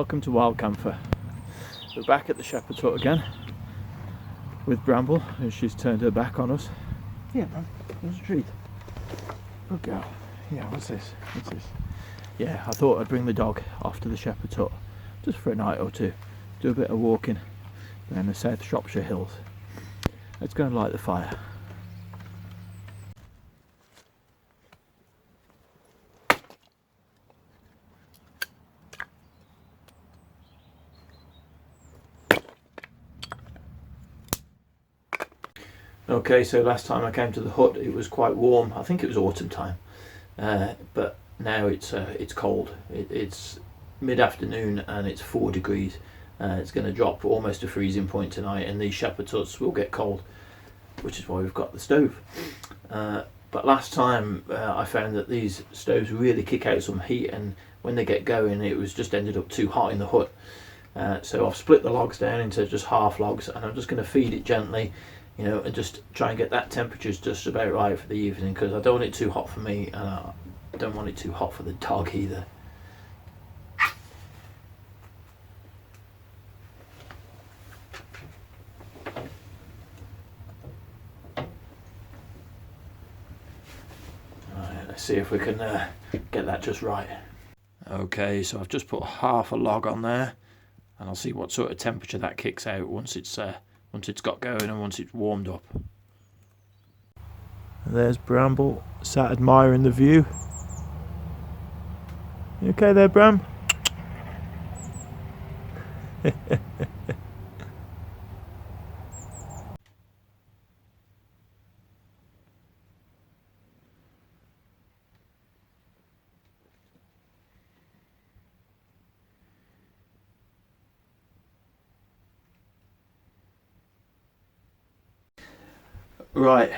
Welcome to Wildkampfer. We're back at the shepherd's hut again with Bramble, and she's turned her back on us. Yeah, Bram, there's a treat. Good girl. Yeah, what's this? What's this? Yeah, I thought I'd bring the dog off to the shepherd's hut just for a night or two, do a bit of walking around the South Shropshire hills. Let's go and light the fire. Okay, so last time I came to the hut it was quite warm. I think it was autumn time, but now it's cold. It's mid-afternoon and it's 4 degrees. It's going to drop almost to freezing point tonight, and these shepherd's huts will get cold, which is why we've got the stove. But last time I found that these stoves really kick out some heat, and when they get going it was just ended up too hot in the hut. So I've split the logs down into just half logs, and I'm just going to feed it gently, you know, and just try and get that temperature just about right for the evening, because I don't want it too hot for me and I don't want it too hot for the dog either. Alright, let's see if we can get that just right. Okay, so I've just put half a log on there, and I'll see what sort of temperature that kicks out once it's got going and once it's warmed up. And there's Bramble sat admiring the view. You okay there, Bram? Right,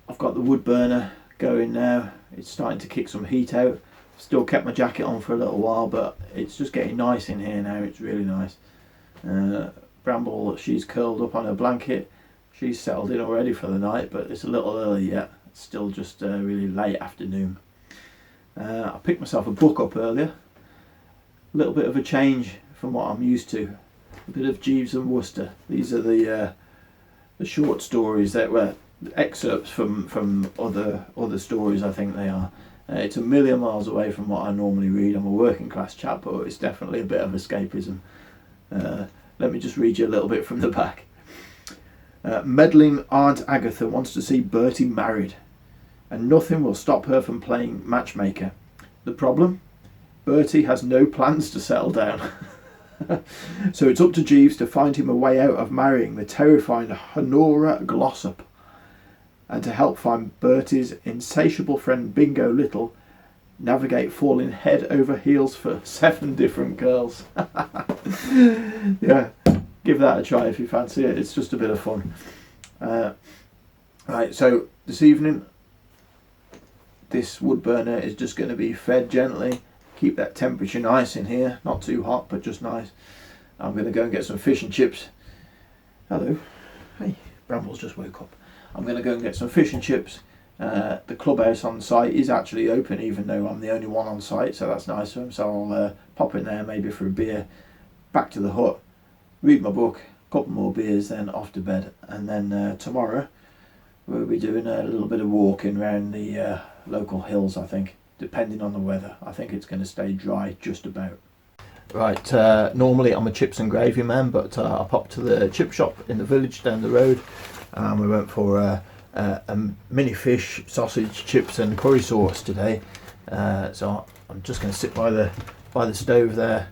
I've got the wood burner going now. It's starting to kick some heat out. Still kept my jacket on for a little while, but it's just getting nice in here now. It's really nice. Bramble, she's curled up on her blanket. She's settled in already for the night, but it's a little early yet. It's still just really late afternoon. I picked myself a book up earlier. A little bit of a change from what I'm used to. A bit of Jeeves and Wooster. These are the short stories that were excerpts from other stories, I think they are. It's a million miles away from what I normally read. I'm a working class chap, but it's definitely a bit of escapism. Let me just read you a little bit from the back. Meddling Aunt Agatha wants to see Bertie married, and nothing will stop her from playing matchmaker. The problem? Bertie has no plans to settle down. So it's up to Jeeves to find him a way out of marrying the terrifying Honora Glossop, and to help find Bertie's insatiable friend Bingo Little navigate falling head over heels for 7 different girls. Yeah, give that a try if you fancy it. It's just a bit of fun. Right, so this evening this wood burner is just going to be fed gently. Keep that temperature nice in here, not too hot but just nice. I'm going to go and get some fish and chips. Hello. Hey, Bramble's just woke up. I'm going to go and get some fish and chips. The clubhouse on site is actually open, even though I'm the only one on site, so that's nice of him. So I'll pop in there maybe for a beer, back to the hut, read my book, a couple more beers, then off to bed. And then tomorrow we'll be doing a little bit of walking around the local hills, I think, depending on the weather. I think it's going to stay dry just about. Right, normally I'm a chips and gravy man, but I popped to the chip shop in the village down the road, and we went for a mini fish, sausage, chips and curry sauce today. So I'm just going to sit by the stove there,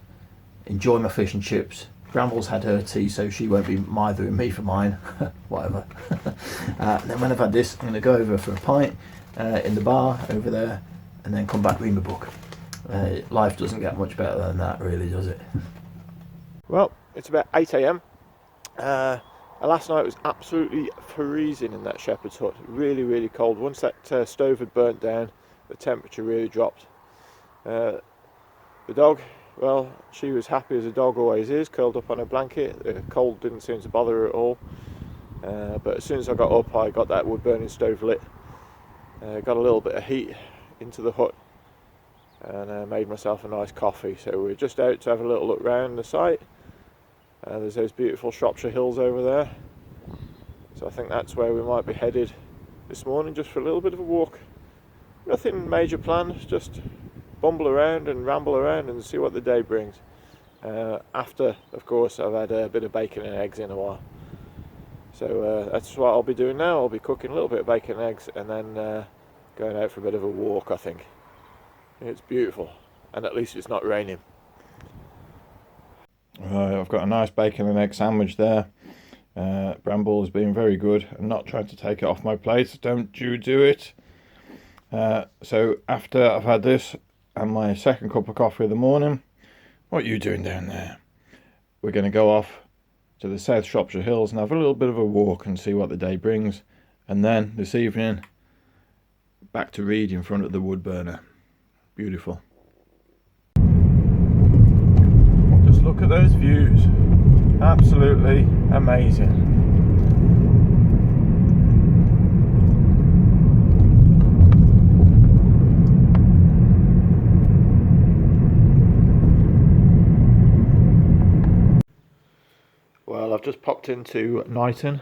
enjoy my fish and chips. Bramble's had her tea, so she won't be mithering me for mine. Whatever. And then when I've had this, I'm going to go over for a pint in the bar over there, and then come back, read my book. Life doesn't get much better than that, really, does it? Well, it's about 8 AM. Last night was absolutely freezing in that shepherd's hut. Really, really cold. Once that stove had burnt down, the temperature really dropped. The dog, well, she was happy as a dog always is, curled up on her blanket. The cold didn't seem to bother her at all. But as soon as I got up, I got that wood burning stove lit. Got a little bit of heat into the hut. and made myself a nice coffee. So we're just out to have a little look round the site. There's those beautiful Shropshire Hills over there, so I think that's where we might be headed this morning, just for a little bit of a walk. Nothing major planned, just bumble around and ramble around and see what the day brings. After, of course, I've had a bit of bacon and eggs in a while. So that's what I'll be doing now. I'll be cooking a little bit of bacon and eggs and then going out for a bit of a walk, I think. It's beautiful, and at least it's not raining. I've got a nice bacon and egg sandwich there. Bramble has been very good and not trying to take it off my plate. Don't you do it. So after I've had this and my second cup of coffee of the morning, what are you doing down there? We're going to go off to the South Shropshire Hills and have a little bit of a walk and see what the day brings. And then this evening, back to read in front of the woodburner. Beautiful. Just look at those views. Absolutely amazing. Well, I've just popped into Knighton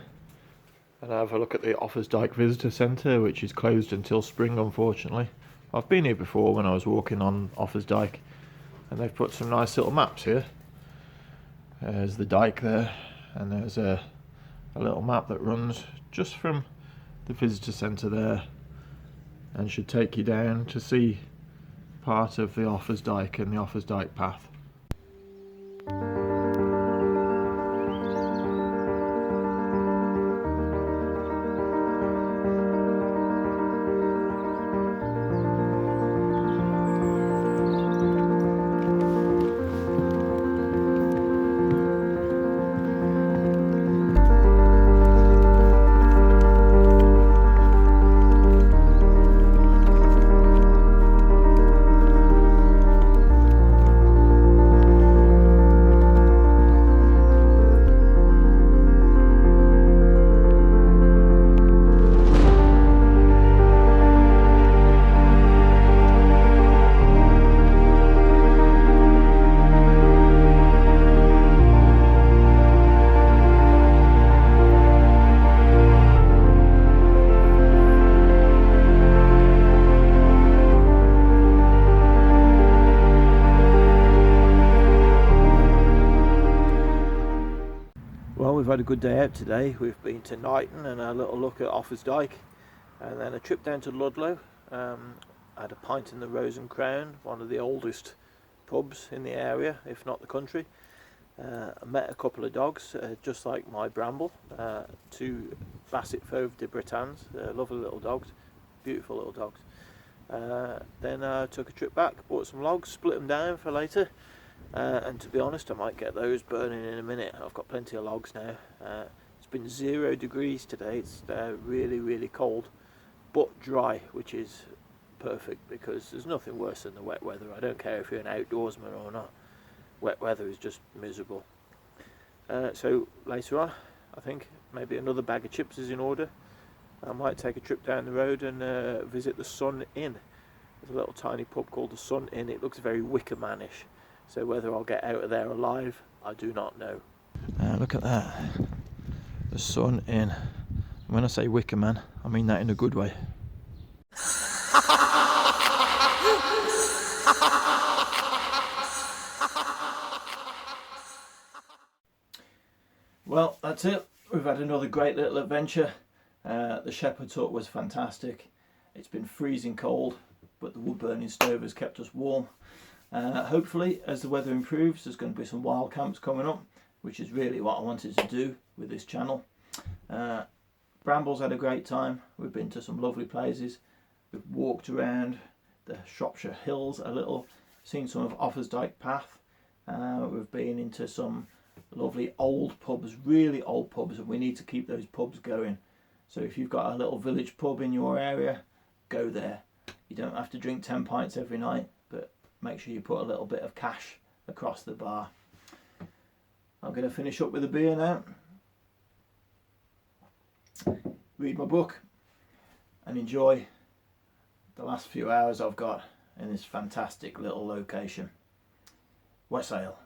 and have a look at the Offa's Dyke Visitor Centre, which is closed until spring, unfortunately. I've been here before when I was walking on Offa's Dyke, and they've put some nice little maps here. There's the Dyke there, and there's a little map that runs just from the visitor centre there and should take you down to see part of the Offa's Dyke and the Offa's Dyke path. Well, we've had a good day out today. We've been to Knighton and a little look at Offa's Dyke, and then a trip down to Ludlow. Had a pint in the Rose and Crown, one of the oldest pubs in the area, if not the country. I met a couple of dogs, just like my Bramble, two Basset Fauve de Bretons, lovely little dogs, beautiful little dogs. Then I took a trip back, bought some logs, split them down for later. And to be honest, I might get those burning in a minute. I've got plenty of logs now. It's been 0 degrees today. It's really, really cold, but dry, which is perfect because there's nothing worse than the wet weather. I don't care if you're an outdoorsman or not. Wet weather is just miserable. So later on, I think maybe another bag of chips is in order. I might take a trip down the road and visit the Sun Inn. There's a little tiny pub called the Sun Inn. It looks very Wicker Man-ish. So whether I'll get out of there alive, I do not know. Look at that. The Sun Inn. And when I say Wicker Man, I mean that in a good way. Well, that's it. We've had another great little adventure. The shepherd's hut was fantastic. It's been freezing cold, but the wood burning stove has kept us warm. Hopefully, as the weather improves, there's going to be some wild camps coming up, which is really what I wanted to do with this channel. Bramble's had a great time. We've been to some lovely places. We've walked around the Shropshire Hills a little, seen some of Offa's Dyke path. We've been into some lovely old pubs, really old pubs, and we need to keep those pubs going. So if you've got a little village pub in your area, go there. You don't have to drink 10 pints every night, but make sure you put a little bit of cash across the bar. I'm going to finish up with a beer now, read my book and enjoy the last few hours I've got in this fantastic little location. Wet sail.